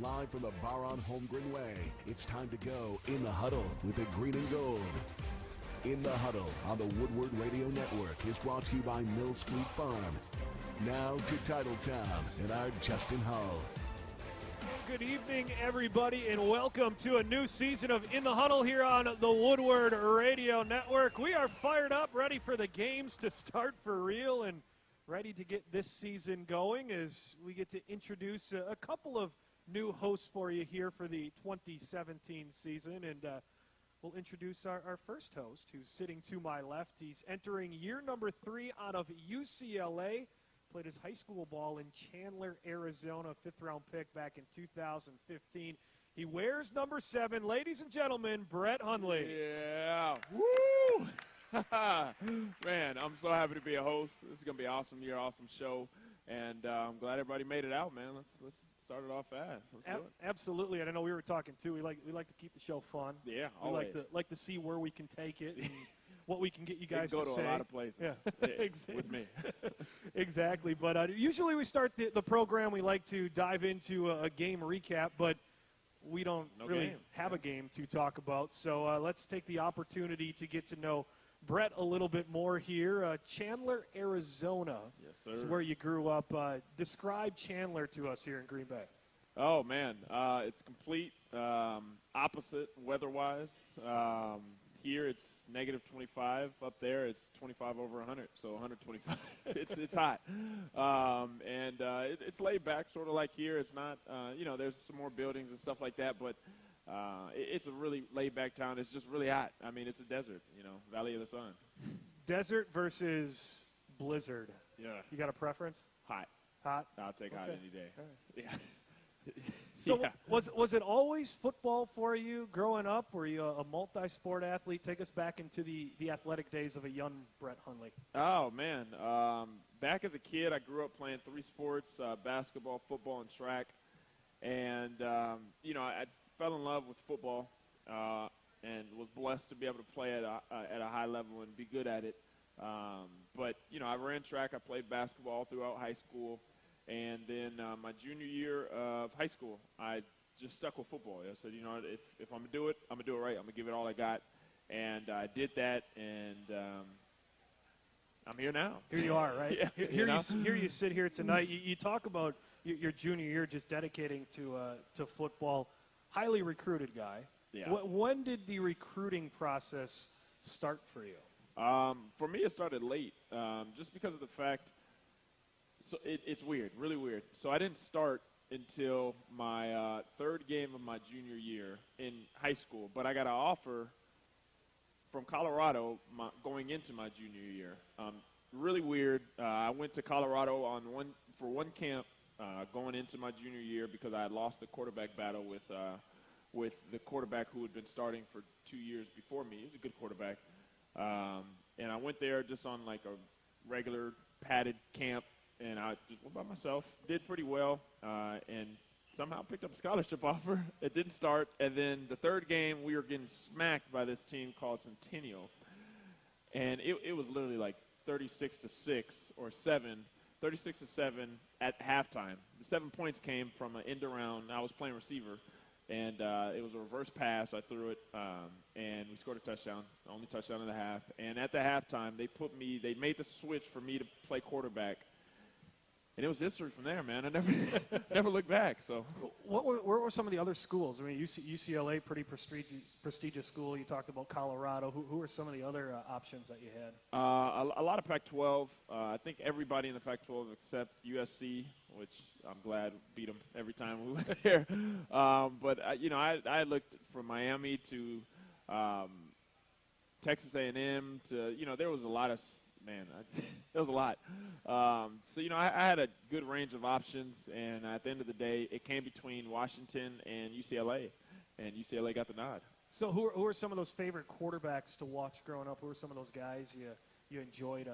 Live from the bar on Holmgren Way, it's time to go in the huddle with the green and gold. In the Huddle on the Woodward Radio Network is brought to you by Mills Fleet Farm. Now to Titletown and our Justin Hull. Good evening, everybody, and welcome to a new season of In the Huddle here on the Woodward Radio Network. We are fired up, ready for the games to start for real, and ready to get this season going as we get to introduce a couple of new hosts for you here for the 2017 season. And we'll introduce our first host, who's sitting to my left. He's entering year number 3 out of UCLA. Played his high school ball in Chandler, Arizona, 5th-round pick back in 2015. He wears number 7. Ladies and gentlemen, Brett Hundley. Yeah. Woo! Man, I'm so happy to be a host. This is going to be an awesome year, awesome show. And I'm glad everybody made it out, man. Let's start it off fast. Let's do it. Absolutely. And I know we were talking, too. We like to keep the show fun. Yeah, we always. like to see where we can take it and what we can get you guys to say. Go to a lot of places. Yeah. With me. Exactly. But usually we start the program, we like to dive into a game recap, but we don't really have a game to talk about. So let's take the opportunity to get to know Brett a little bit more here. Chandler, Arizona. Yes, sir. Is where you grew up. Describe Chandler to us here in Green Bay. Oh, man. It's complete opposite weather-wise. Here it's negative 25. Up there it's 25 over 100, so 125. It's hot. It's laid back, sort of like here. It's not, there's some more buildings and stuff like that, but it's a really laid back town. It's just really hot. I mean, it's a desert, Valley of the Sun. Desert versus blizzard. Yeah. You got a preference? Hot. Hot? I'll take hot any day. Right. Yeah. So was it always football for you growing up? Were you a multi-sport athlete? Take us back into the athletic days of a young Brett Hundley. Oh, man. Back as a kid, I grew up playing 3 sports, basketball, football, and track. And, I fell in love with football and was blessed to be able to play at a high level and be good at it. But I ran track. I played basketball throughout high school. And then my junior year of high school, I just stuck with football. I said, if I'm going to do it, I'm going to do it right. I'm going to give it all I got. And I did that, and I'm here now. Here you are, right? Yeah, here you sit here tonight. You talk about your junior year just dedicating to football. Highly recruited guy. Yeah. When did the recruiting process start for you? For me, it started late, just because of the fact. So it's weird, really weird. So I didn't start until my 3rd game of my junior year in high school, but I got an offer from Colorado going into my junior year. Really weird. I went to Colorado for one camp going into my junior year because I had lost the quarterback battle with the quarterback who had been starting for 2 years before me. He was a good quarterback. And I went there just on like a regular padded camp. And I just went by myself, did pretty well, and somehow picked up a scholarship offer. It didn't start. And then the 3rd game, we were getting smacked by this team called Centennial. And it was literally like 36-6 or 7, 36-7 at halftime. The 7 points came from an end around. I was playing receiver, and it was a reverse pass. I threw it, and we scored a touchdown, the only touchdown of the half. And at the halftime, they made the switch for me to play quarterback. And it was history from there, man. I never looked back. So, where were some of the other schools? I mean, UCLA, pretty prestigious school. You talked about Colorado. Who were some of the other options that you had? A lot of Pac-12. I think everybody in the Pac-12 except USC, which I'm glad beat them every time we went there. But I looked from Miami to Texas A&M to there was a lot of. Man, it was a lot. So, I had a good range of options, and at the end of the day, it came between Washington and UCLA, and UCLA got the nod. So who are some of those favorite quarterbacks to watch growing up? Who are some of those guys you enjoyed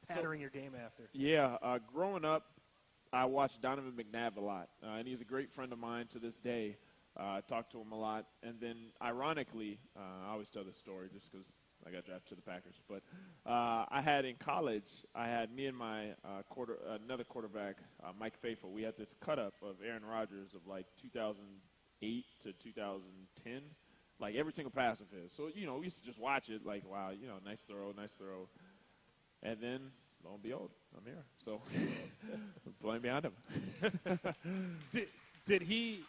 patterning your game after? Yeah, growing up, I watched Donovan McNabb a lot, and he's a great friend of mine to this day. I talk to him a lot. And then, ironically, I always tell this story just because I got drafted to the Packers. But I had in college, I had me and my another quarterback, Mike Faithful. We had this cut-up of Aaron Rodgers of like 2008 to 2010, like every single pass of his. So, we used to just watch it like, wow, nice throw. And then, lo and behold, I'm here. So, playing behind him. Did he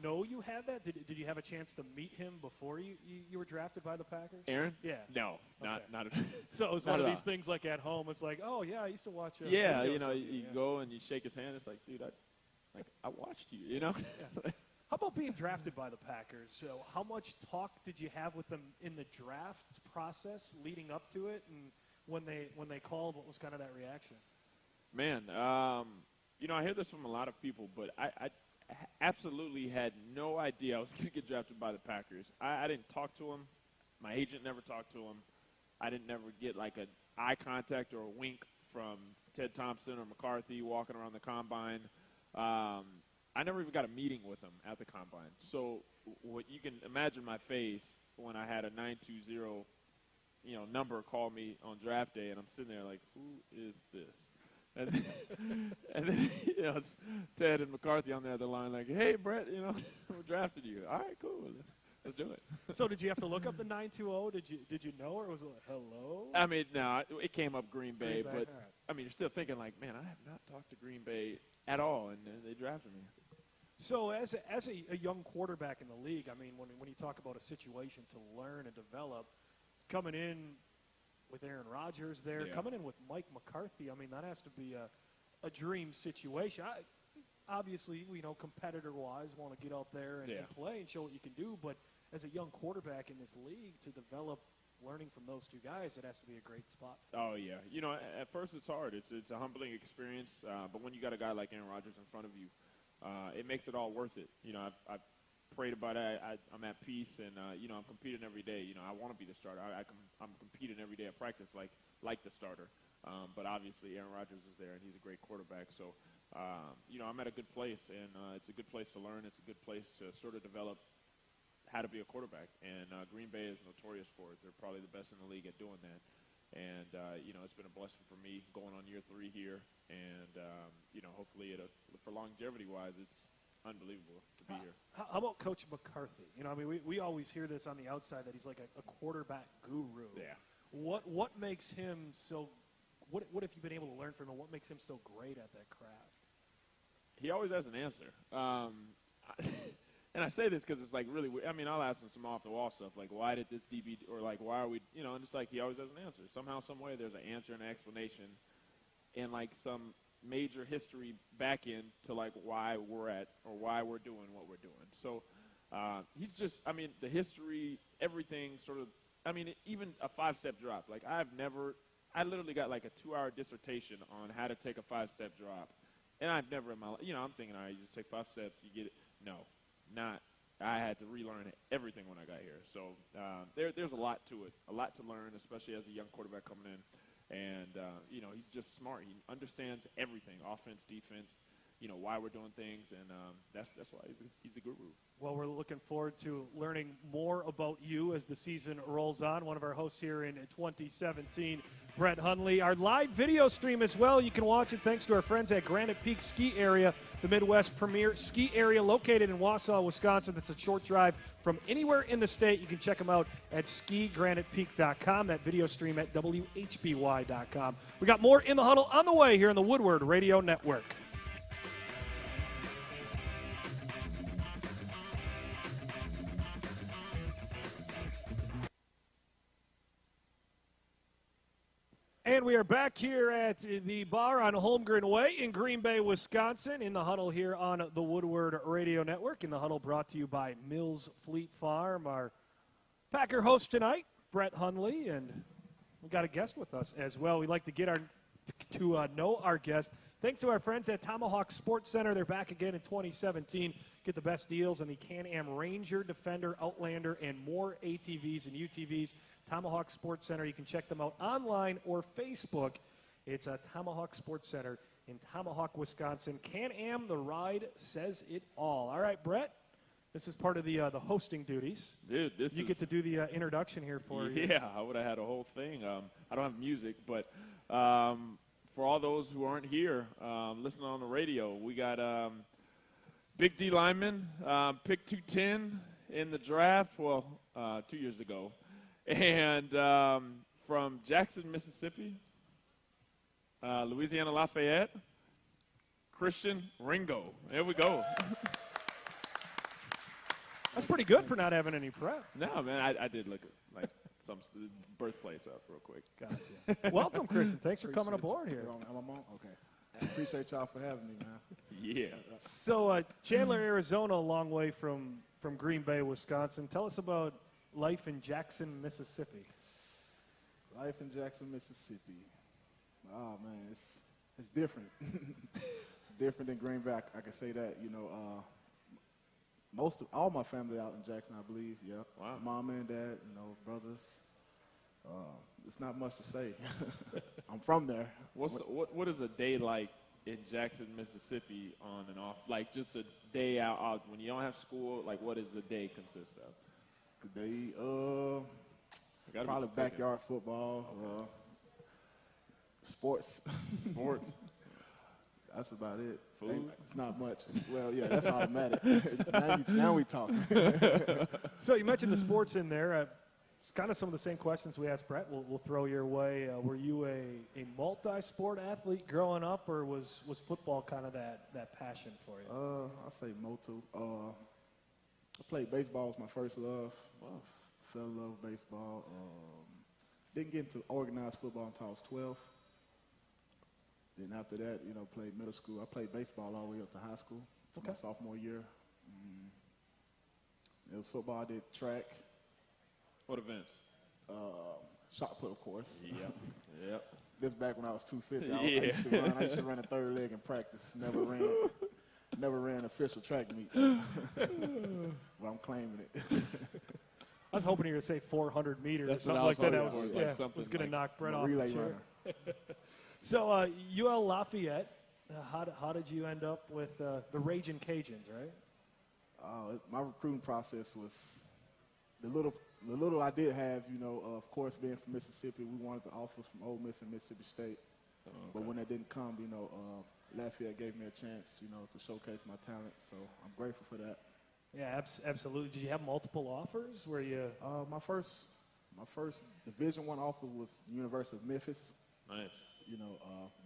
know you had that? Did you have a chance to meet him before you were drafted by the Packers? Aaron? Yeah. No, not at all. So it was one of these things like at home. It's like, oh yeah, I used to watch. Yeah, you go and you shake his hand. It's like, dude, I watched you. Yeah. How about being drafted by the Packers? So how much talk did you have with them in the draft process leading up to it, and when they called, what was kind of that reaction? Man, I hear this from a lot of people, but I absolutely had no idea I was going to get drafted by the Packers. I didn't talk to him. My agent never talked to him. I didn't never get like an eye contact or a wink from Ted Thompson or McCarthy walking around the combine. I never even got a meeting with him at the combine. So what you can imagine my face when I had a 920, number call me on draft day, and I'm sitting there like, who is this? And then it's Ted and McCarthy on the other line like, hey, Brett, we drafted you. All right, cool. Let's do it. So did you have to look up the 920? Did you know, or was it like, hello? I mean, no, it came up Green Bay, but, right. I mean, you're still thinking like, man, I have not talked to Green Bay at all, and they drafted me. So as a young quarterback in the league, I mean, when you talk about a situation to learn and develop, coming in with Aaron Rodgers there, coming in with Mike McCarthy, I mean, that has to be a dream situation. Obviously, competitor-wise, want to get out there and play and show what you can do, but as a young quarterback in this league, to develop learning from those two guys, it has to be a great spot. Oh, yeah. At first it's hard. It's a humbling experience, but when you got a guy like Aaron Rodgers in front of you, it makes it all worth it. I've prayed about it. I'm at peace, and I'm competing every day. I want to be the starter. I'm competing every day at practice like the starter. But obviously Aaron Rodgers is there, and he's a great quarterback. So, I'm at a good place, and it's a good place to learn. It's a good place to sort of develop how to be a quarterback. And Green Bay is notorious for it. They're probably the best in the league at doing that. And, it's been a blessing for me going on year 3 here. And, hopefully for longevity-wise, it's unbelievable to be here. How about Coach McCarthy? We always hear this on the outside that he's like a quarterback guru. Yeah. What makes him so – what have you been able to learn from him? What makes him so great at that craft? He always has an answer. And I say this because it's like really weird. I mean, I'll ask him some off-the-wall stuff, like why did this DB – or like why are we – and it's like he always has an answer. Somehow, some way there's an answer and an explanation and like some major history back in to like why we're at or why we're doing what we're doing. So he's just – I mean, the history, everything sort of – I mean, even a 5-step drop. Like I literally got like a 2-hour dissertation on how to take a 5-step drop. And I've never in my life – I'm thinking, all right, you just take 5 steps, you get it. No. Not. I had to relearn everything when I got here. So there's a lot to it, a lot to learn, especially as a young quarterback coming in. And, he's just smart. He understands everything, offense, defense, why we're doing things. And that's why he's the guru. Well, we're looking forward to learning more about you as the season rolls on. One of our hosts here in 2017, Brett Hundley. Our live video stream as well. You can watch it thanks to our friends at Granite Peak Ski Area, the Midwest premier ski area located in Wausau, Wisconsin. That's a short drive from anywhere in the state. You can check them out at skigranitepeak.com. That video stream at WHBY.com. We got more In the Huddle on the way here on the Woodward Radio Network. And we are back here at the bar on Holmgren Way in Green Bay, Wisconsin, in the Huddle here on the Woodward Radio Network. In the Huddle brought to you by Mills Fleet Farm. Our Packer host tonight, Brett Hundley, and we've got a guest with us as well. We'd like to get to know our guest. Thanks to our friends at Tomahawk Sports Center. They're back again in 2017. Get the best deals on the Can-Am Ranger, Defender, Outlander, and more ATVs and UTVs. Tomahawk Sports Center. You can check them out online or Facebook. It's a Tomahawk Sports Center in Tomahawk, Wisconsin. Can-Am, the ride says it all. All right, Brett, This is part of the hosting duties. Dude, You get to do the introduction here for you. Yeah, I would have had a whole thing. I don't have music, but for all those who aren't here listening on the radio, we got Big D lineman, picked 210 in the draft, 2 years ago. And from Jackson, Mississippi, Louisiana Lafayette, Christian Ringo. There we go. That's pretty good for not having any prep. No, man, I did look at, like, some birthplace up real quick. Gotcha. Welcome, Christian. Thanks for coming aboard here. I'm on? Okay. Appreciate y'all for having me, man. Yeah. So Chandler, Arizona, a long way from Green Bay, Wisconsin. Tell us about life in Jackson, Mississippi. Life in Jackson, Mississippi. Oh, man, it's different. Different than Green Bay, I can say that. You know, all my family out in Jackson, I believe. Yeah. Wow. Mom and dad, you know, brothers. It's not much to say. I'm from there. What is a day like in Jackson, Mississippi, on and off? Like just a day out when you don't have school. Like what does the day consist of? Today, probably backyard football, sports. Sports. That's about it. Food? It's not much. Well, yeah, that's automatic. now we talking. So you mentioned the sports in there. It's kind of some of the same questions we asked Brett. We'll throw your way. Were you a multi-sport athlete growing up, or was football kind of that passion for you? I'll say multi. I played baseball was my first love. Wow. Fell in love with baseball. Didn't get into organized football until I was 12. Then after that, you know, played middle school. I played baseball all the way up to high school. To my sophomore year. It was football. I did track. What events? Shot put, of course. Yep. This back when I was 250. Yeah. I used to run a third leg in practice. Never ran official track meet. But I'm claiming it. I was hoping you were going to say 400 meters That's or something what like that. I I was was, hoping for, like was going to knock Brett I'm a off the relay chair. runner. So UL Lafayette, how did you end up with the Raging Cajuns, right? My recruiting process was the little I did have, you know, of course, being from Mississippi, we wanted the offers from Ole Miss and Mississippi State. Okay. But when that didn't come, you know, Lafayette gave me a chance, you know, to showcase my talent. So I'm grateful for that. Yeah, absolutely. Did you have multiple offers? Were you? My first Division I offer was University of Memphis. Nice. You know,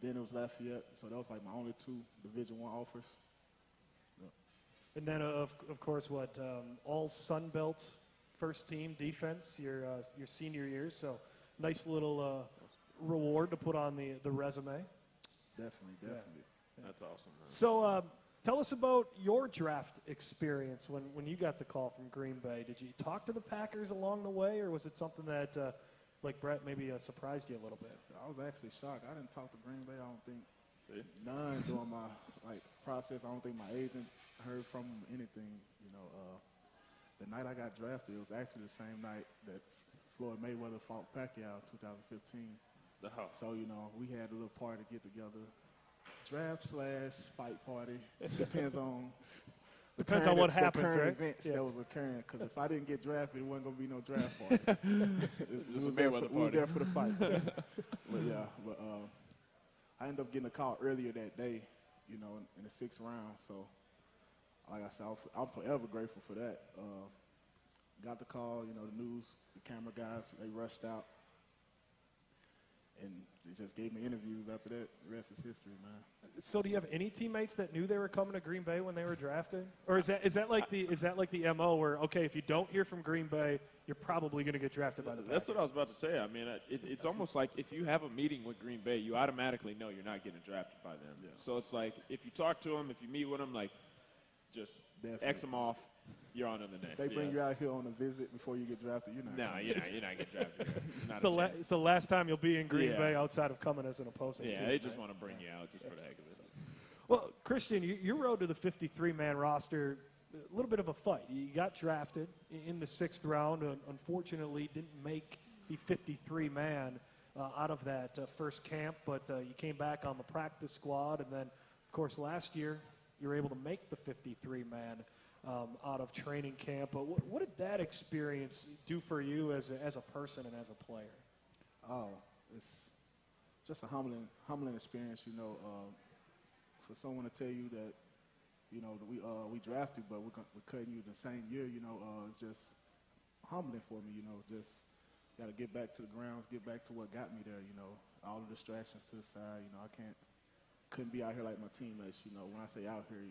then it was Lafayette. So that was like my only two Division I offers. And then, of course, all Sun Belt first team defense your senior year. So nice little reward to put on the resume. Definitely. Yeah. That's awesome, man. So tell us about your draft experience when you got the call from Green Bay. Did you talk to the Packers along the way, or was it something that, like Brett, maybe surprised you a little bit? I was actually shocked. I didn't talk to Green Bay. I don't think See? during my process. I don't think my agent heard from him anything. You know, the night I got drafted, it was actually the same night that Floyd Mayweather fought Pacquiao in 2015. Oh. So, you know, we had a little party to get together. Draft/fight party. Depends on what happens, the current right? events Yeah. that was occurring. Because if I didn't get drafted, it wasn't going to be no draft party. Just a we Mayweather were party. there for the fight. but I ended up getting a call earlier that day, you know, in the 6th round. So, like I said, I'm forever grateful for that. Got the call, you know, the news, the camera guys, they rushed out. And they just gave me interviews after that. The rest is history, man. So do you have any teammates that knew they were coming to Green Bay when they were drafted? Or is that like the MO where, okay, if you don't hear from Green Bay, you're probably going to get drafted by the Packers? That's what I was about to say. I mean, it's almost like if you have a meeting with Green Bay, you automatically know you're not getting drafted by them. Yeah. So it's like if you talk to them, if you meet with them, like just Definitely. X them off. You're on to the next. They bring you out here on a visit before you get drafted. You're not. No, you're not getting drafted. Not It's a chance. it's the last time you'll be in Green Yeah. Bay outside of coming as an opposing Yeah, team. they just right? want to bring you out just for the heck of it. Well, Christian, you rode to the 53-man roster, a little bit of a fight. You got drafted in the 6th round, and unfortunately didn't make the 53-man out of that first camp, but you came back on the practice squad, and then, of course, last year you were able to make the 53-man. out of training camp. But what did that experience do for you as a person and as a player? Oh, it's just a humbling experience, for someone to tell you that, we drafted, but we're cutting you the same year, it's just humbling for me, just got to get back to the grounds, get back to what got me there, all the distractions to the side, couldn't be out here like my teammates, when I say out here,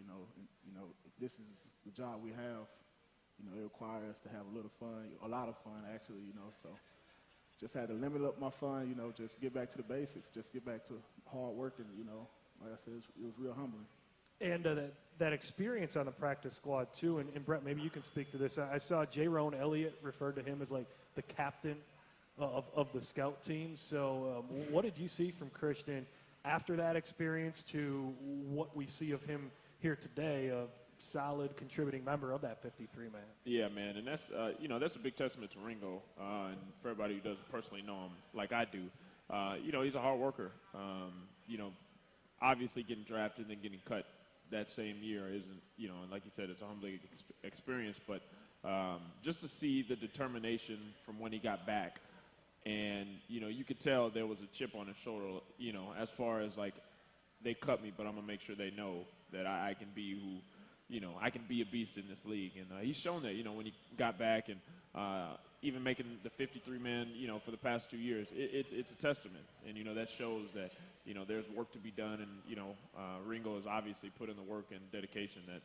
this is the job we have, it requires us to have a lot of fun actually, so just had to limit up my fun, just get back to the basics, just get back to hard work and, like I said, it was real humbling. And that experience on the practice squad, too, and Brett, maybe you can speak to this. I saw J-Rone Elliott referred to him as, like, the captain of the scout team. So what did you see from Christian after that experience to what we see of him here today, a solid contributing member of that 53-man? Yeah, man, and that's, that's a big testament to Ringo, and for everybody who doesn't personally know him like I do. He's a hard worker. Obviously getting drafted and then getting cut that same year isn't, and like you said, it's a humbling experience, but just to see the determination from when he got back, and, you could tell there was a chip on his shoulder, as far as, like, they cut me, but I'm going to make sure they know that I can be who, I can be a beast in this league. And he's shown that, when he got back and even making the 53-man, for the past 2 years, it's a testament. And, that shows that, there's work to be done. And, Ringo has obviously put in the work and dedication that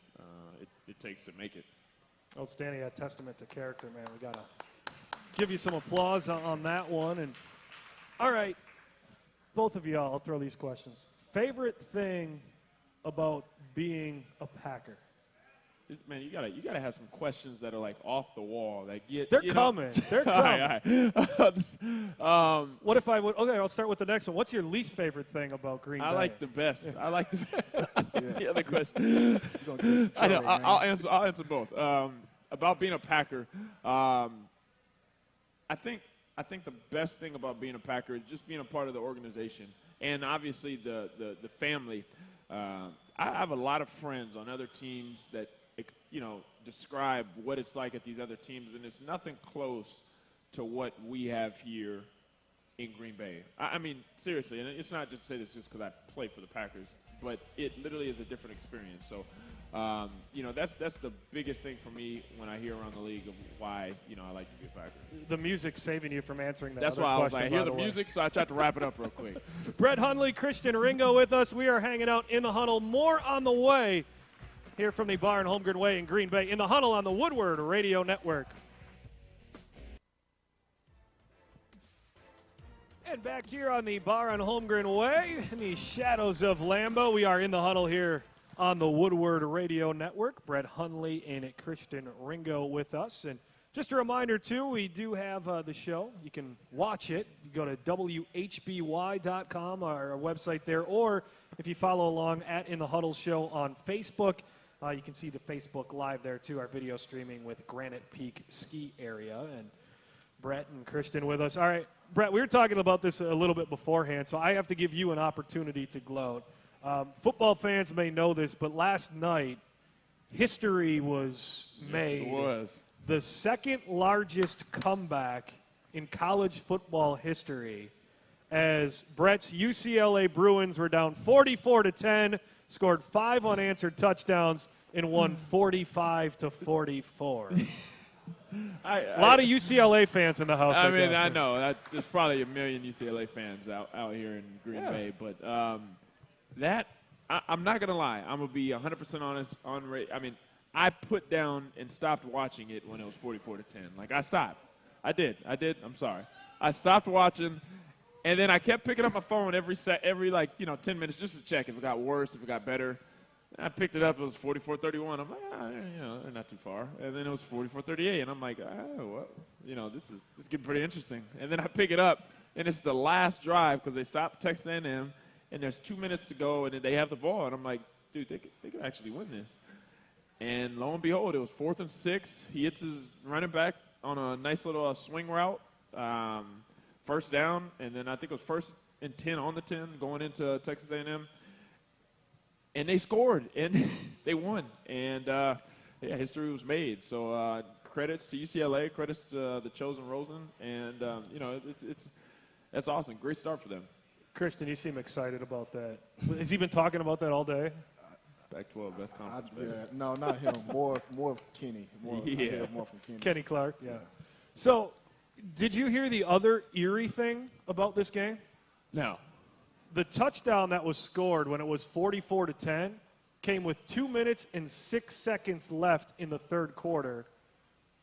it takes to make it. Outstanding. A testament to character, man. We got to give you some applause on that one. And all right, both of y'all, I'll throw these questions. Favorite thing about being a Packer? Man, you gotta have some questions that are like off the wall that get. They're coming. They're coming. All right. What if I would? Okay, I'll start with the next one. What's your least favorite thing about Green Bay? I like the best. I like the best. The other question. I know. I'll answer both. About being a Packer, I think the best thing about being a Packer is just being a part of the organization, and obviously the family. I have a lot of friends on other teams that, describe what it's like at these other teams, and it's nothing close to what we have here in Green Bay. I mean, seriously, and it's not just to say this just because I play for the Packers, but it literally is a different experience. So, that's the biggest thing for me when I hear around the league of why, I like to be a Packer. The music's saving you from answering that. That's other why I was question, like, I hear the music, so I tried to wrap it up real quick. Brett Hundley, Christian Ringo with us. We are hanging out in the huddle. More on the way here from the Bar and Holmgren Way in Green Bay. In the huddle on the Woodward Radio Network. And back here on the Bar on Holmgren Way, in the shadows of Lambeau, we are in the huddle here on the Woodward Radio Network. Brett Hundley and Christian Ringo with us. And just a reminder, too, we do have the show. You can watch it. You go to WHBY.com, our website there, or if you follow along at In the Huddle Show on Facebook, you can see the Facebook Live there, too, our video streaming with Granite Peak Ski Area. And Brett and Christian with us. All right, Brett, we were talking about this a little bit beforehand, so I have to give you an opportunity to gloat. Football fans may know this, but last night, history was made. Yes, it was. The second largest comeback in college football history, as Brett's UCLA Bruins were down 44-10, scored 5 unanswered touchdowns, and won 45-44. A lot of UCLA fans in the house. I mean, I know there's probably a million UCLA fans out here in Green Bay, but I'm not gonna lie. I'm gonna be 100% honest. I put down and stopped watching it when it was 44-10. Like, I stopped. I did. I'm sorry. I stopped watching, and then I kept picking up my phone every 10 minutes just to check if it got worse, if it got better. And I picked it up. It was 44-31. I'm like, they're not too far. And then it was 44-38, and I'm like, this is getting pretty interesting. And then I pick it up, and it's the last drive because they stopped Texas A&M, and there's 2 minutes to go, and then they have the ball, and I'm like, dude, they could actually win this. And lo and behold, it was 4th and 6. He hits his running back on a nice little swing route, first down, and then I think it was 1st and 10 on the 10 going into Texas A&M. And they scored, and they won. And yeah, history was made. So credits to UCLA, credits to the Chosen Rosen, and you know, that's awesome. Great start for them. Christian, you seem excited about that. Has he been talking about that all day? Pac-12 best conference. Yeah, no, not him. More Kenny. I hear more from Kenny. Kenny Clark, yeah. So, did you hear the other eerie thing about this game? No. The touchdown that was scored when it was 44-10 came with 2 minutes and 6 seconds left in the third quarter.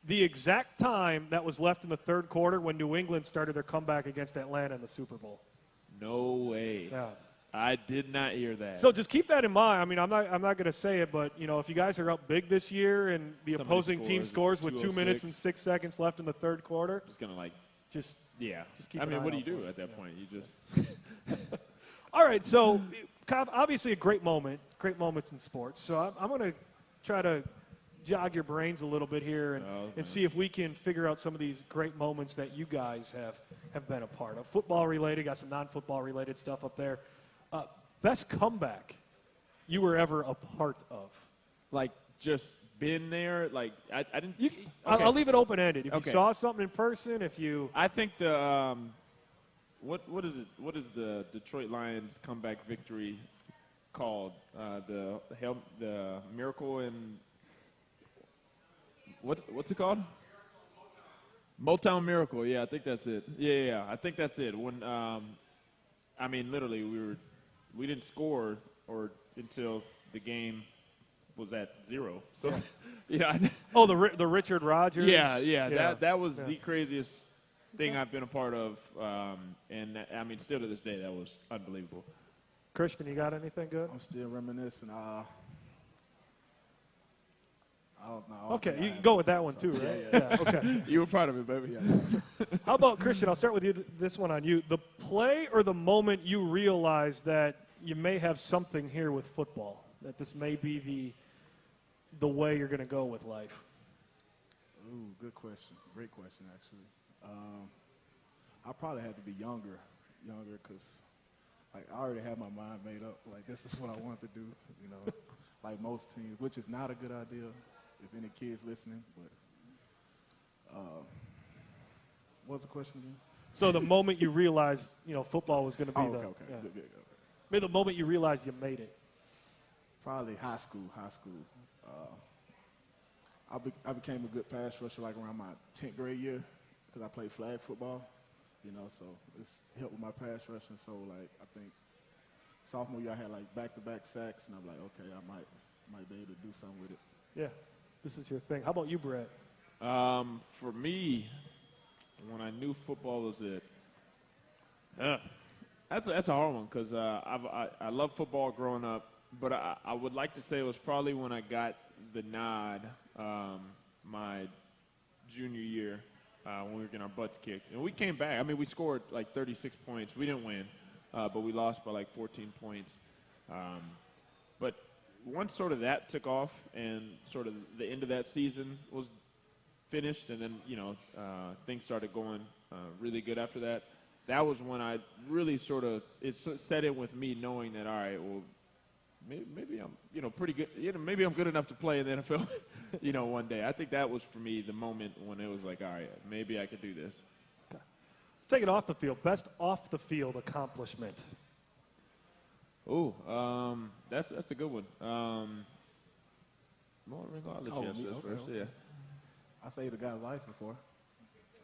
The exact time that was left in the third quarter when New England started their comeback against Atlanta in the Super Bowl. No way. Yeah. I did not hear that. So just keep that in mind. I mean, I'm not going to say it, but you know, if you guys are up big this year and the opposing team scores with 2 minutes and 6 seconds left in the third quarter, just gonna just keep. I mean, what do you do at that point? You just. All right. So obviously a great moments in sports. So I'm going to try to jog your brains a little bit here and see if we can figure out some of these great moments that you guys have been a part of. Football related, got some non-football related stuff up there. Best comeback you were ever a part of? Like, just been there? Like, I didn't. Okay. I'll leave it open-ended. If Okay. you saw something in person, if you. I think the what is it? What is the Detroit Lions comeback victory called? The miracle in. What's it called? Motown Miracle. Yeah, I think that's it. Yeah, I think that's it. When I mean, literally, we didn't score until the game was at 0. So, yeah. Oh, the Richard Rodgers. Yeah. That was the craziest thing I've been a part of, and I mean, still to this day, that was unbelievable. Christian, you got anything good? I'm still reminiscing. I don't know. Okay, you can go with that one too, right? Yeah. Okay. You were part of it, baby. Yeah. How about Christian? I'll start with you. This one on you. The play or the moment you realize that you may have something here with football, that this may be the way you're going to go with life. Ooh, good question. Great question, actually. I probably had to be younger because, like, I already had my mind made up. Like, this is what I want to do, you know, like most teams, which is not a good idea if any kids listening. But what was the question again? So the moment you realized, you know, football was going to be okay. Yeah. Good. Maybe the moment you realized you made it. Probably high school. I became a good pass rusher like around my 10th grade year because I played flag football, you know, so it's helped with my pass rushing. So, like, I think sophomore year I had, like, back-to-back sacks, and I'm like, okay, I might be able to do something with it. Yeah, this is your thing. How about you, Brett? For me, when I knew football was it, that's a hard one because I love football growing up, but I would like to say it was probably when I got the nod my junior year when we were getting our butts kicked. And we came back. I mean, we scored like 36 points. We didn't win, but we lost by like 14 points. But once sort of that took off and sort of the end of that season was finished and then, you know, things started going really good after that, that was when I really sort of – it set in with me knowing that, all right, well, maybe I'm, you know, pretty good. You know, maybe I'm good enough to play in the NFL, you know, one day. I think that was for me the moment when it was like, all right, maybe I could do this. Okay. Take it off the field. Best off the field accomplishment. Oh, that's a good one. Well, Ringo, I'll let you answer this first. Okay. Yeah. I saved a guy's life before.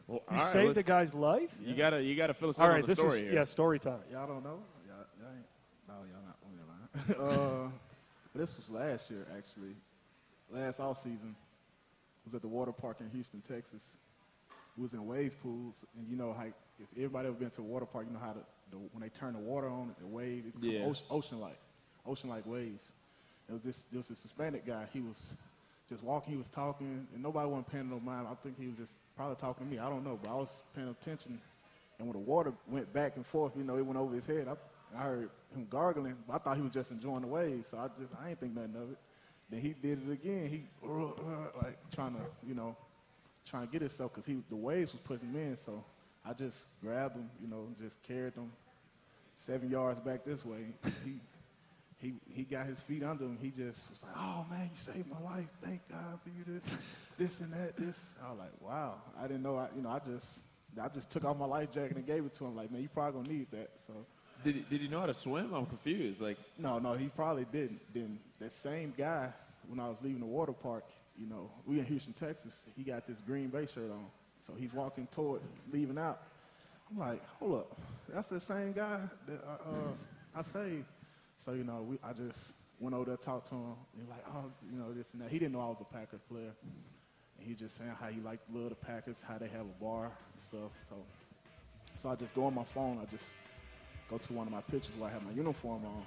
Well, You saved the guy's life? You gotta fill us in All on right, the this story is here. story time. Y'all don't know? Y'all ain't. No, y'all not on your line. But this was last year, actually. Last off season was at the water park in Houston, Texas. We was in wave pools, and you know how if everybody ever been to a water park, you know how when they turn the water on, the wave, it becomes ocean-like waves. There was this Hispanic guy. He was just walking, he was talking, and nobody wasn't paying no mind. I think he was just probably talking to me. I don't know, but I was paying attention. And when the water went back and forth, you know, it went over his head. I heard him gargling, but I thought he was just enjoying the waves, so I ain't think nothing of it. Then he did it again. He like trying to get himself because the waves was pushing him in. So I just grabbed him, you know, just carried him 7 yards back this way. he got his feet under him. He just was like, oh, man, you saved my life. Thank God for you, this and that, this. I was like, wow. I didn't know. I just took off my life jacket and gave it to him. Like, man, you probably going to need that. So. Did he know how to swim? I'm confused. Like, No, he probably didn't. Then that same guy, when I was leaving the water park, we in Houston, Texas, he got this Green Bay shirt on. So he's walking toward leaving out. I'm like, hold up, that's the same guy that I saved. So, I just went over there, talked to him. He was like, oh, this and that. He didn't know I was a Packers player. And he just saying how he love the Packers, how they have a bar and stuff. So I just go on my phone. I just go to one of my pictures where I have my uniform on.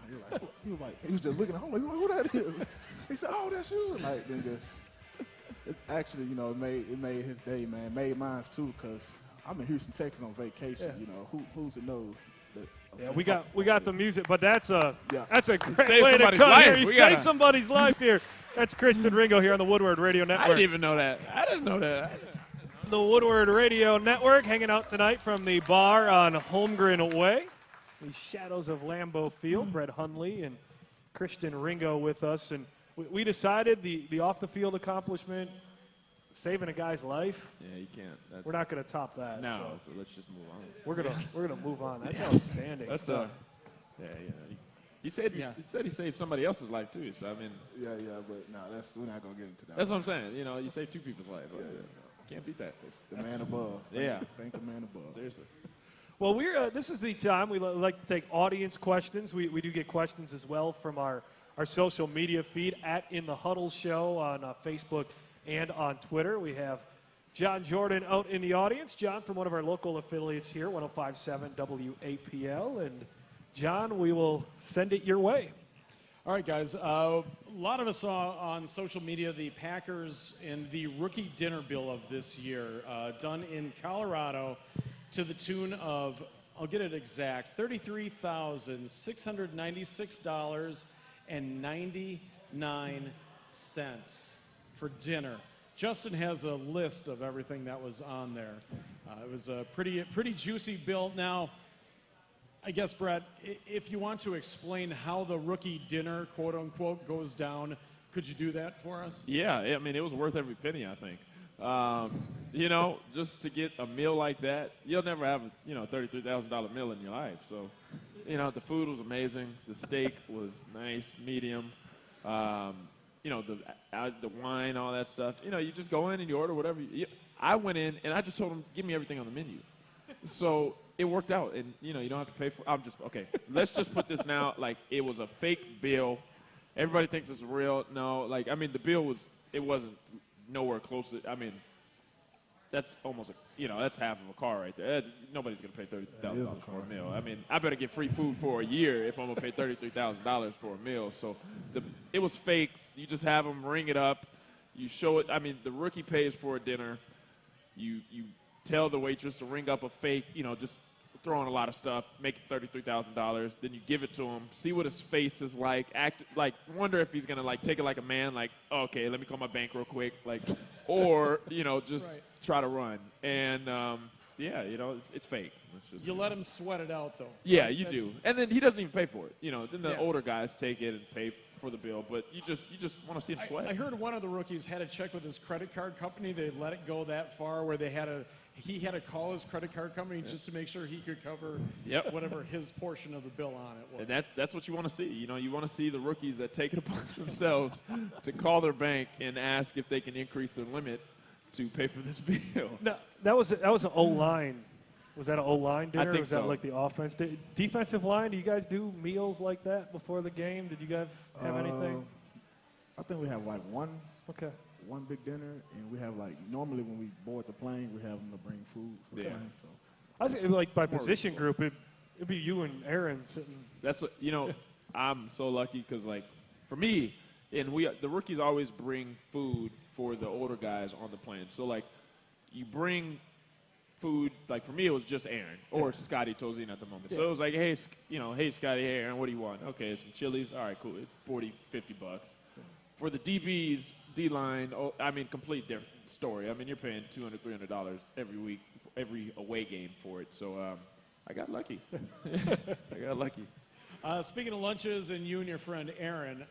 He was just looking at me. I'm like, who that is? He said, oh, that's you. Like, then just, actually, it made his day, man. It made mine too, because I'm in Houston, Texas on vacation. Yeah. Who's to know that? Yeah, we got the music, but that's a great Save way to somebody's come life. here. You We saved gotta- somebody's life here. That's Christian Ringo here on the Woodward Radio Network. I didn't even know that. I didn't know that. The Woodward Radio Network hanging out tonight from the bar on Holmgren Way. The shadows of Lambeau Field. Brett Hundley and Christian Ringo with us. And we decided the off-the-field accomplishment, saving a guy's life, Yeah, you can't. we're not going to top that. No, So so let's just move on. we're gonna move on. That's outstanding That's stuff. yeah. He said he saved somebody else's life too. So I mean, Yeah, but no, we're not gonna get into that. that's what I'm saying. You saved two people's lives. Can't beat that. the man above. Thank the man above. Seriously. Well, this is the time we like to take audience questions. We do get questions as well from our social media feed at In the Huddle Show on Facebook and on Twitter. We have John Jordan out in the audience. John from one of our local affiliates here, 105.7 WAPL. And John, we will send it your way. All right, guys. A lot of us saw on social media the Packers and the rookie dinner bill of this year, done in Colorado to the tune of, I'll get it exact, $33,696.99 for dinner. Justin has a list of everything that was on there. It was a pretty juicy bill. Now, I guess, Brett, if you want to explain how the rookie dinner, quote unquote, goes down, could you do that for us? Yeah, I mean, it was worth every penny, I think. Just to get a meal like that, you'll never have a $33,000 meal in your life. So, the food was amazing. The steak was nice, medium. The wine, all that stuff. You just go in and you order whatever. I went in and I just told them, give me everything on the menu. So it worked out, and you don't have to pay for. Okay. Let's just put this now. Like, it was a fake bill. Everybody thinks it's real. No, the bill wasn't nowhere close to. I mean, that's almost that's half of a car right there. Nobody's gonna pay $30,000 for a meal. I mean, I better get free food for a year if I'm gonna pay $33,000 for a meal. So it was fake. You just have them ring it up. You show it. I mean, the rookie pays for a dinner. You tell the waitress to ring up a fake, just throw in a lot of stuff, make it $33,000. Then you give it to him, see what his face is like, wonder if he's gonna take it like a man, okay, let me call my bank real quick, or just try to run. And it's fake. It's just, You let him sweat it out, though. Yeah, you do. And then he doesn't even pay for it. Then the older guys take it and pay for the bill, but you just want to see him sweat. I heard one of the rookies had to check with his credit card company. They let it go that far where he had to call his credit card company just to make sure he could cover whatever his portion of the bill on it was. And that's what you want to see. You want to see the rookies that take it upon themselves to call their bank and ask if they can increase their limit to pay for this bill. No, that was an O-line. Was that an O-line dinner? I think or was that so. like the offense? Defensive line, do you guys do meals like that before the game? Did you guys have anything? I think we have one Okay. big dinner, and we have normally when we board the plane, we have them to bring food for the plane. So I was by position group, it'd be you and Aaron sitting. That's I'm so lucky because for me, and the rookies always bring food for the older guys on the plane. So you bring food. For me, it was just Aaron or Scotty Tozine at the moment. So it was hey, hey Scotty, hey Aaron, what do you want? Okay, some Chili's. All right, cool. It's $40-$50. For the DBs, D-line, complete different story. You're paying $200-$300 every week, every away game for it. So I got lucky. Speaking of lunches and you and your friend Aaron,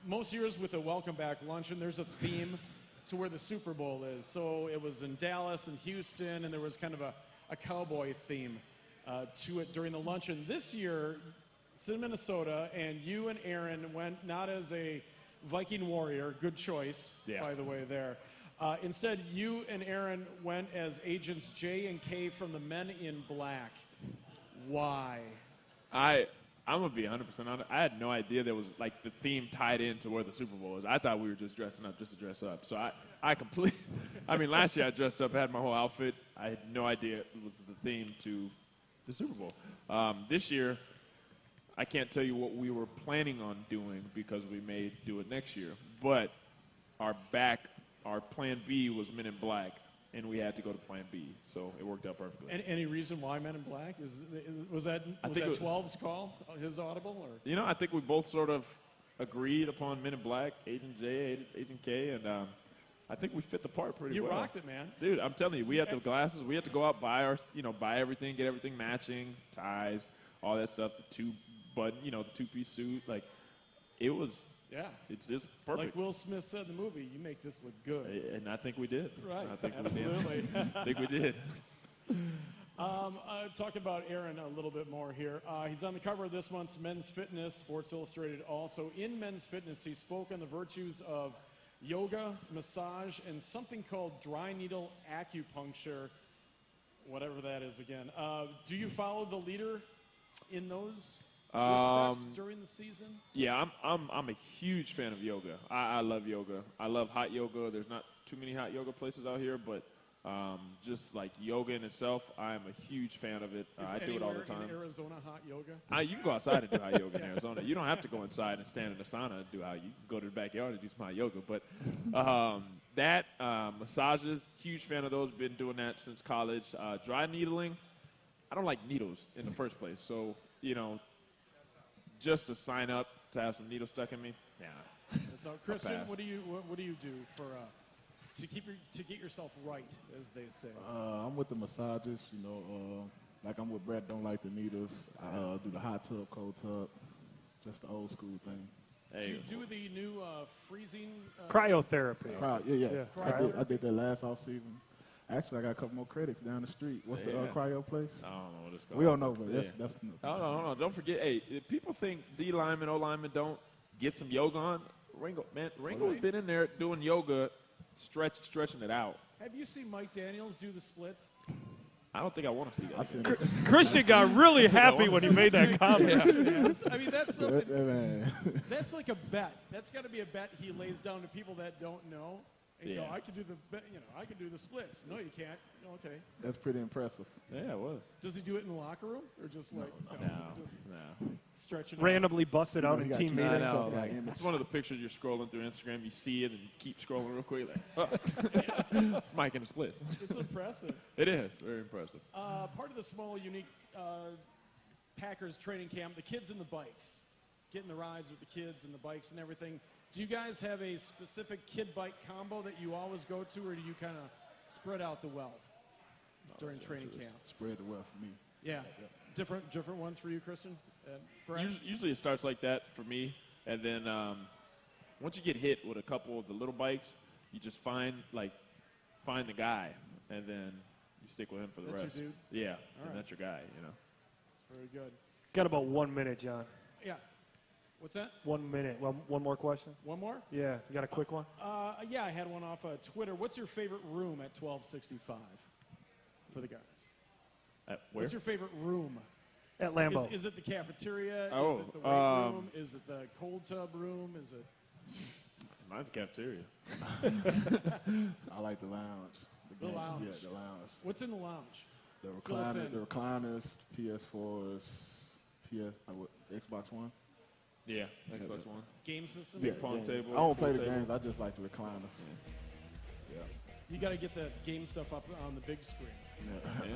most years with a welcome back luncheon, there's a theme to where the Super Bowl is. So it was in Dallas and Houston, and there was kind of a cowboy theme to it during the luncheon. This year, it's in Minnesota, and you and Aaron went not as a Viking warrior, good choice, by the way, there. Instead, you and Aaron went as agents J and K from the Men in Black. Why? I'm going to be 100% honest. I had no idea there was, like, the theme tied into where the Super Bowl was. I thought we were just dressing up just to dress up. So I mean, last year I dressed up, had my whole outfit. I had no idea it was the theme to the Super Bowl. This year, I can't tell you what we were planning on doing because we may do it next year. But our plan B was Men in Black, and we had to go to plan B. So it worked out perfectly. And any reason why Men in Black? Was that 12's call, his audible? Or? You know, I think we both sort of agreed upon Men in Black, Agent J, Agent K, and I think we fit the part pretty well. You rocked it, man. Dude, I'm telling you, we had the glasses. We had to go out, buy everything, get everything matching, ties, all that stuff, the two-piece suit. Like, it was, it's perfect. Like Will Smith said in the movie, you make this look good. And I think we did. Right, I think absolutely. We did. I think we did. Talk about Aaron a little bit more here. He's on the cover of this month's Men's Fitness, Sports Illustrated also. In Men's Fitness, he spoke on the virtues of yoga, massage, and something called dry needle acupuncture, whatever that is again. Do you follow the leader in those respects during the season? Yeah, I'm a huge fan of yoga. I love yoga. I love hot yoga. There's not too many hot yoga places out here, but just like yoga in itself, I'm a huge fan of it. I do it all the time. In Arizona, hot yoga? You can go outside and do hot yoga in Arizona. You don't have to go inside and stand in the sauna and do hot. You can go to the backyard and do some hot yoga. But massages, huge fan of those. Been doing that since college. Dry needling, I don't like needles in the first place. So, just to sign up to have some needles stuck in me, So, Christian, what do you do for to get yourself right, as they say? I'm with the massages, like I'm with Brett, don't like the needles. I do the hot tub, cold tub, just the old school thing. Do you do the new freezing? Cryotherapy. I did that last off season. Actually, I got a couple more credits down the street. What's the cryo place? I don't know what it's called. We don't know, but that's no. Don't forget, if people think D linemen, O linemen don't get some yoga on, Ringo's been in there doing yoga, stretching it out. Have you seen Mike Daniels do the splits? I don't think I want to see that. Christian got really happy when he made that comment. I mean, that's something. That's like a bet. That's got to be a bet he lays down to people that don't know. And you go, I can do I can do the splits. No, you can't. Okay. That's pretty impressive. Yeah, it was. Does he do it in the locker room or just like stretching? Randomly busted out in team meetings. It's one of the pictures you're scrolling through Instagram. You see it and you keep scrolling real quick. It's Mike in the splits. It's impressive. It is very impressive. Part of the small, unique Packers training camp, the kids and the bikes, getting the rides with the kids and the bikes and everything. Do you guys have a specific kid-bike combo that you always go to, or do you kind of spread out the wealth during training camp? Spread the wealth for me. Yeah. Different ones for you, Christian? Usually it starts like that for me, and then once you get hit with a couple of the little bikes, you just find the guy, and then you stick with him for the rest. That's your dude? Yeah, and that's your guy, That's very good. Got about 1 minute, John. Yeah. What's that? 1 minute. One more question? One more? Yeah. You got a quick one? Yeah, I had one off Twitter. What's your favorite room at 1265 for the guys? At where? What's your favorite room? At Lambeau. Is it the cafeteria? Oh, is it the weight room? Is it the cold tub room? Is it? Mine's the cafeteria. I like the lounge. The lounge. Yeah, the lounge. What's in the lounge? The recliners, PS4s, Xbox One. Yeah, Xbox One. Game systems? Yeah, pong table. I don't play the games. I just like the recliners. Yeah. You got to get the game stuff up on the big screen.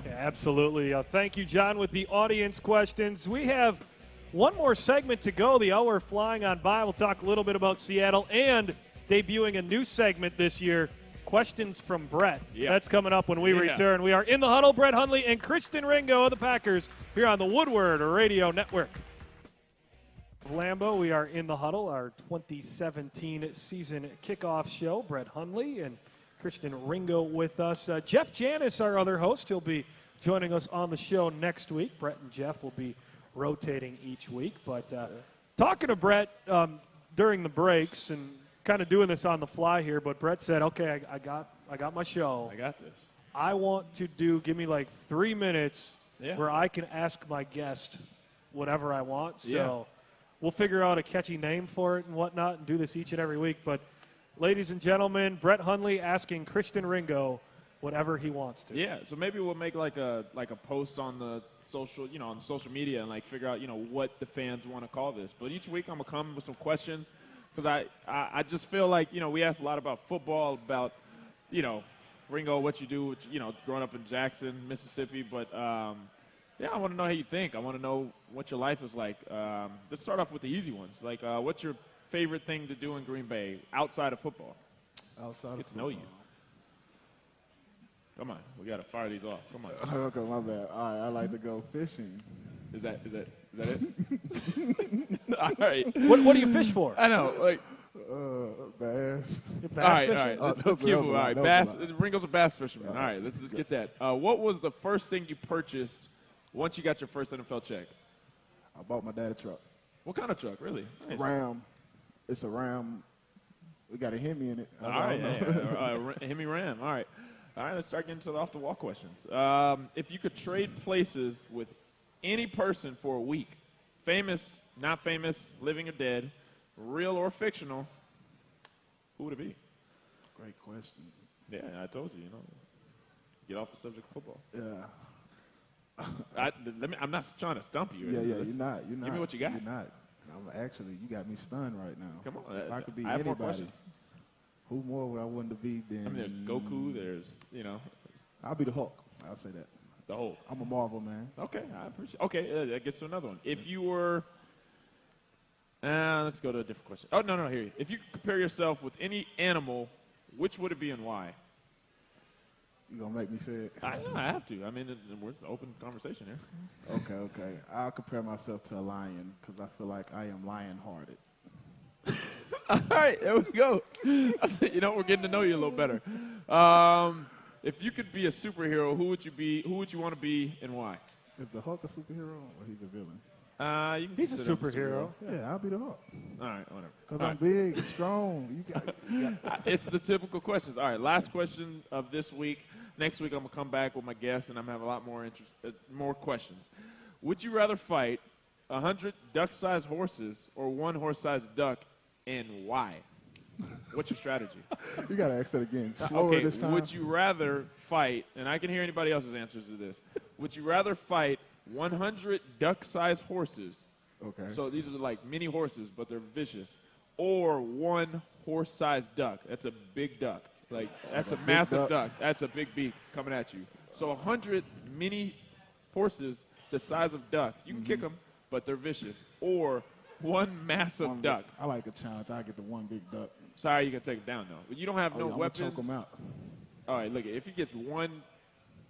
Yeah, absolutely. Thank you, John, with the audience questions. We have one more segment to go. The hour flying on by. We'll talk a little bit about Seattle and debuting a new segment this year, Questions from Brett. Yeah. That's coming up when we return. We are in the huddle. Brett Hundley and Christian Ringo of the Packers here on the Woodward Radio Network. Lambeau. We are in the huddle, our 2017 season kickoff show. Brett Hundley and Christian Ringo with us. Jeff Janis, our other host, he'll be joining us on the show next week. Brett and Jeff will be rotating each week. But talking to Brett during the breaks and kind of doing this on the fly here, but Brett said, okay, I got my show. I got this. I want to give me like 3 minutes where I can ask my guest whatever I want. So we'll figure out a catchy name for it and whatnot and do this each and every week. But ladies and gentlemen, Brett Hundley asking Christian Ringo whatever he wants to. Yeah, so maybe we'll make like a post on the social, on social media and like figure out, what the fans want to call this. But each week I'm going to come with some questions because I just feel like, we asked a lot about football, about, Ringo, what you do, growing up in Jackson, Mississippi. But, I want to know how you think. I want to know what your life is like. Let's start off with the easy ones. Like, what's your favorite thing to do in Green Bay outside of football? Outside Get to know you. Come on, we got to fire these off. Come on. Okay, my bad. All right, I like to go fishing. Is that it? All right. What do you fish for? I know, like. Bass. Bass All fishing? right. Let's keep it. All right, bass. Ringo's a bass fisherman. All right, let's get that. What was the first thing you purchased once you got your first NFL check? I bought my dad a truck. What kind of truck, really? Nice. Ram. It's a Ram. We got a Hemi in it. All right, Hemi Ram. All right, let's start getting to the off-the-wall questions. If you could trade places with any person for a week, famous, not famous, living or dead, real or fictional, who would it be? Great question. Yeah, I told you, get off the subject of football. Yeah. I'm not trying to stump you. Yeah, you're not. Give me what you got. You're not. You got me stunned right now. Come on. If I could be I have more anybody, questions. who more would I want to be than? There's Goku. There's, I'll be the Hulk. I'll say that. the Hulk. I'm a Marvel man. Okay, I appreciate. Okay, that gets to another one. If you were, let's go to a different question. Oh no, here. If you could compare yourself with any animal, which would it be and why? You gonna make me say it? I have to. I mean, we're an open conversation here. Okay. I'll compare myself to a lion because I feel like I am lion-hearted. All right, there we go. We're getting to know you a little better. If you could be a superhero, who would you be? Who would you want to be, and why? Is the Hulk a superhero or he's a villain? He's a superhero. Yeah, I'll be the Hulk. All right, whatever. Because I'm big, strong. You got It's the typical questions. All right, last question of this week. Next week, I'm going to come back with my guests, and I'm going to have a lot more questions. Would you rather fight 100 duck-sized horses or one horse-sized duck, and why? What's your strategy? You got to ask that again. Slower this time. Would you rather fight, and I can hear anybody else's answers to this, would you rather fight 100 duck-sized horses? Okay. So these are like mini horses, but they're vicious. Or one horse-sized duck. That's a big duck. Like, that's a massive duck. That's a big beak coming at you. So 100 mini horses the size of ducks. You can kick them, but they're vicious. Or one massive duck. I like a challenge. I get the one big duck. Sorry, you can take him down, though. But you don't have no I'm weapons. choke him out. All right, look, if he gets one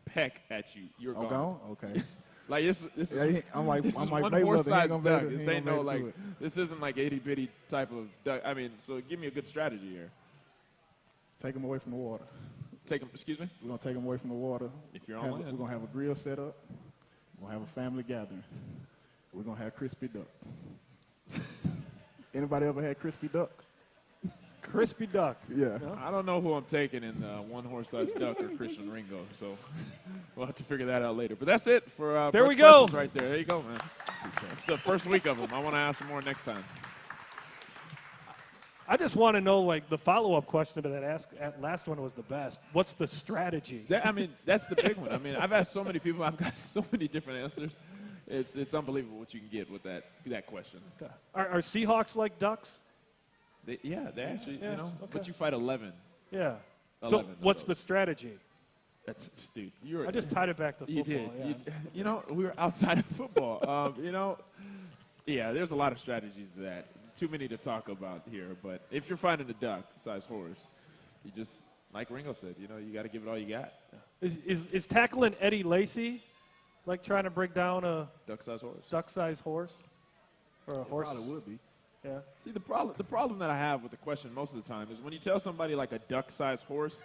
peck at you, you're gone. Gone? Okay. Like this is I'm like this is one Mayweather. horse-sized duck. This This ain't no like this isn't like itty bitty type of duck. I mean, so give me a good strategy here. Take him away from the water. Take him. Excuse me. We're gonna take him away from the water. If you're on land. We're gonna have a grill set up. We're gonna have a family gathering. We're gonna have crispy duck. Anybody ever had crispy duck? Crispy duck. Yeah. No? I don't know who I'm taking in one horse-sized duck or Christian Ringo, so we'll have to figure that out later. But that's it for there we go. go. Right there. There you go, man. It's the first week of them. I want to ask some more next time. I just want to know, like, the follow-up question to that last one was the best. What's the strategy? That's the big one. I mean, I've asked so many people. I've got so many different answers. It's unbelievable what you can get with that question. Are Seahawks like ducks? They actually, okay. But you fight 11. Yeah. 11 So what's the strategy? That's dude. I just tied it back to football. You did. Yeah. We were outside of football. There's a lot of strategies to that. Too many to talk about here. But if you're fighting a duck-sized horse, you just, like Ringo said, you got to give it all you got. Is tackling Eddie Lacy like trying to break down a duck-sized horse? duck-sized horse? For a horse? Probably would be. Yeah. See, the problem that I have with the question most of the time is when you tell somebody like a duck-sized horse,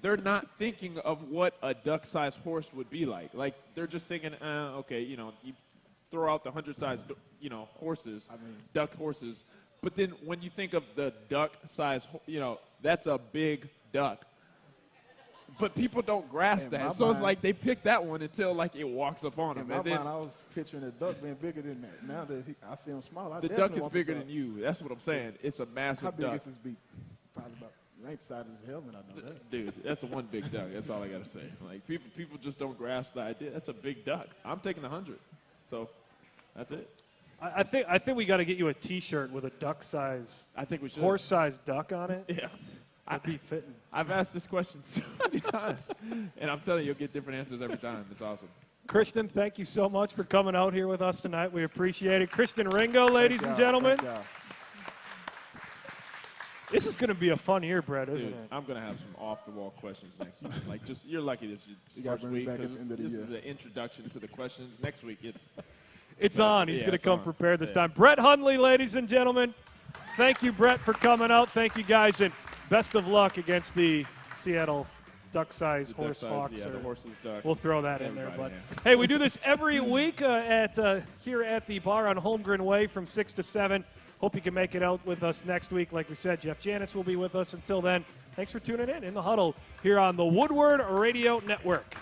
they're not thinking of what a duck-sized horse would be like. Like, they're just thinking, okay, you throw out the 100-sized, horses, duck horses. But then when you think of the duck-sized, that's a big duck. But people don't grasp that. So it's like they pick that one until, like, it walks up on them. In my mind, I was picturing a duck being bigger than that. Now that I see him smaller, the duck is bigger than you. That's what I'm saying. It's a massive duck. How big is his beak? Probably about the length side of his helmet, I know that. Dude, that's a one big duck. That's all I got to say. Like, people just don't grasp the idea. That's a big duck. I'm taking 100. So that's it. I think we got to get you a T-shirt with a duck-size, I think we should. horse-sized duck on it. Yeah. That'd be fitting. I've asked this question so many times, and I'm telling you, you'll get different answers every time. It's awesome. Christian, thank you so much for coming out here with us tonight. We appreciate it. Christian Ringo, ladies and gentlemen. This is going to be a fun year, Brett, isn't it? I'm going to have some off-the-wall questions next time. Like, you're lucky this is your first week because this is the introduction to the questions. Next week, it's on. He's going to come prepared this time. Brett Hundley, ladies and gentlemen. Thank you, Brett, for coming out. Thank you, guys, and best of luck against the Seattle duck-sized horse hawks. Yeah, the horses, ducks. We'll throw that in there. But hey, we do this every week here at the bar on Holmgren Way from 6 to 7. Hope you can make it out with us next week. Like we said, Jeff Janis will be with us. Until then, thanks for tuning in the Huddle here on the Woodward Radio Network.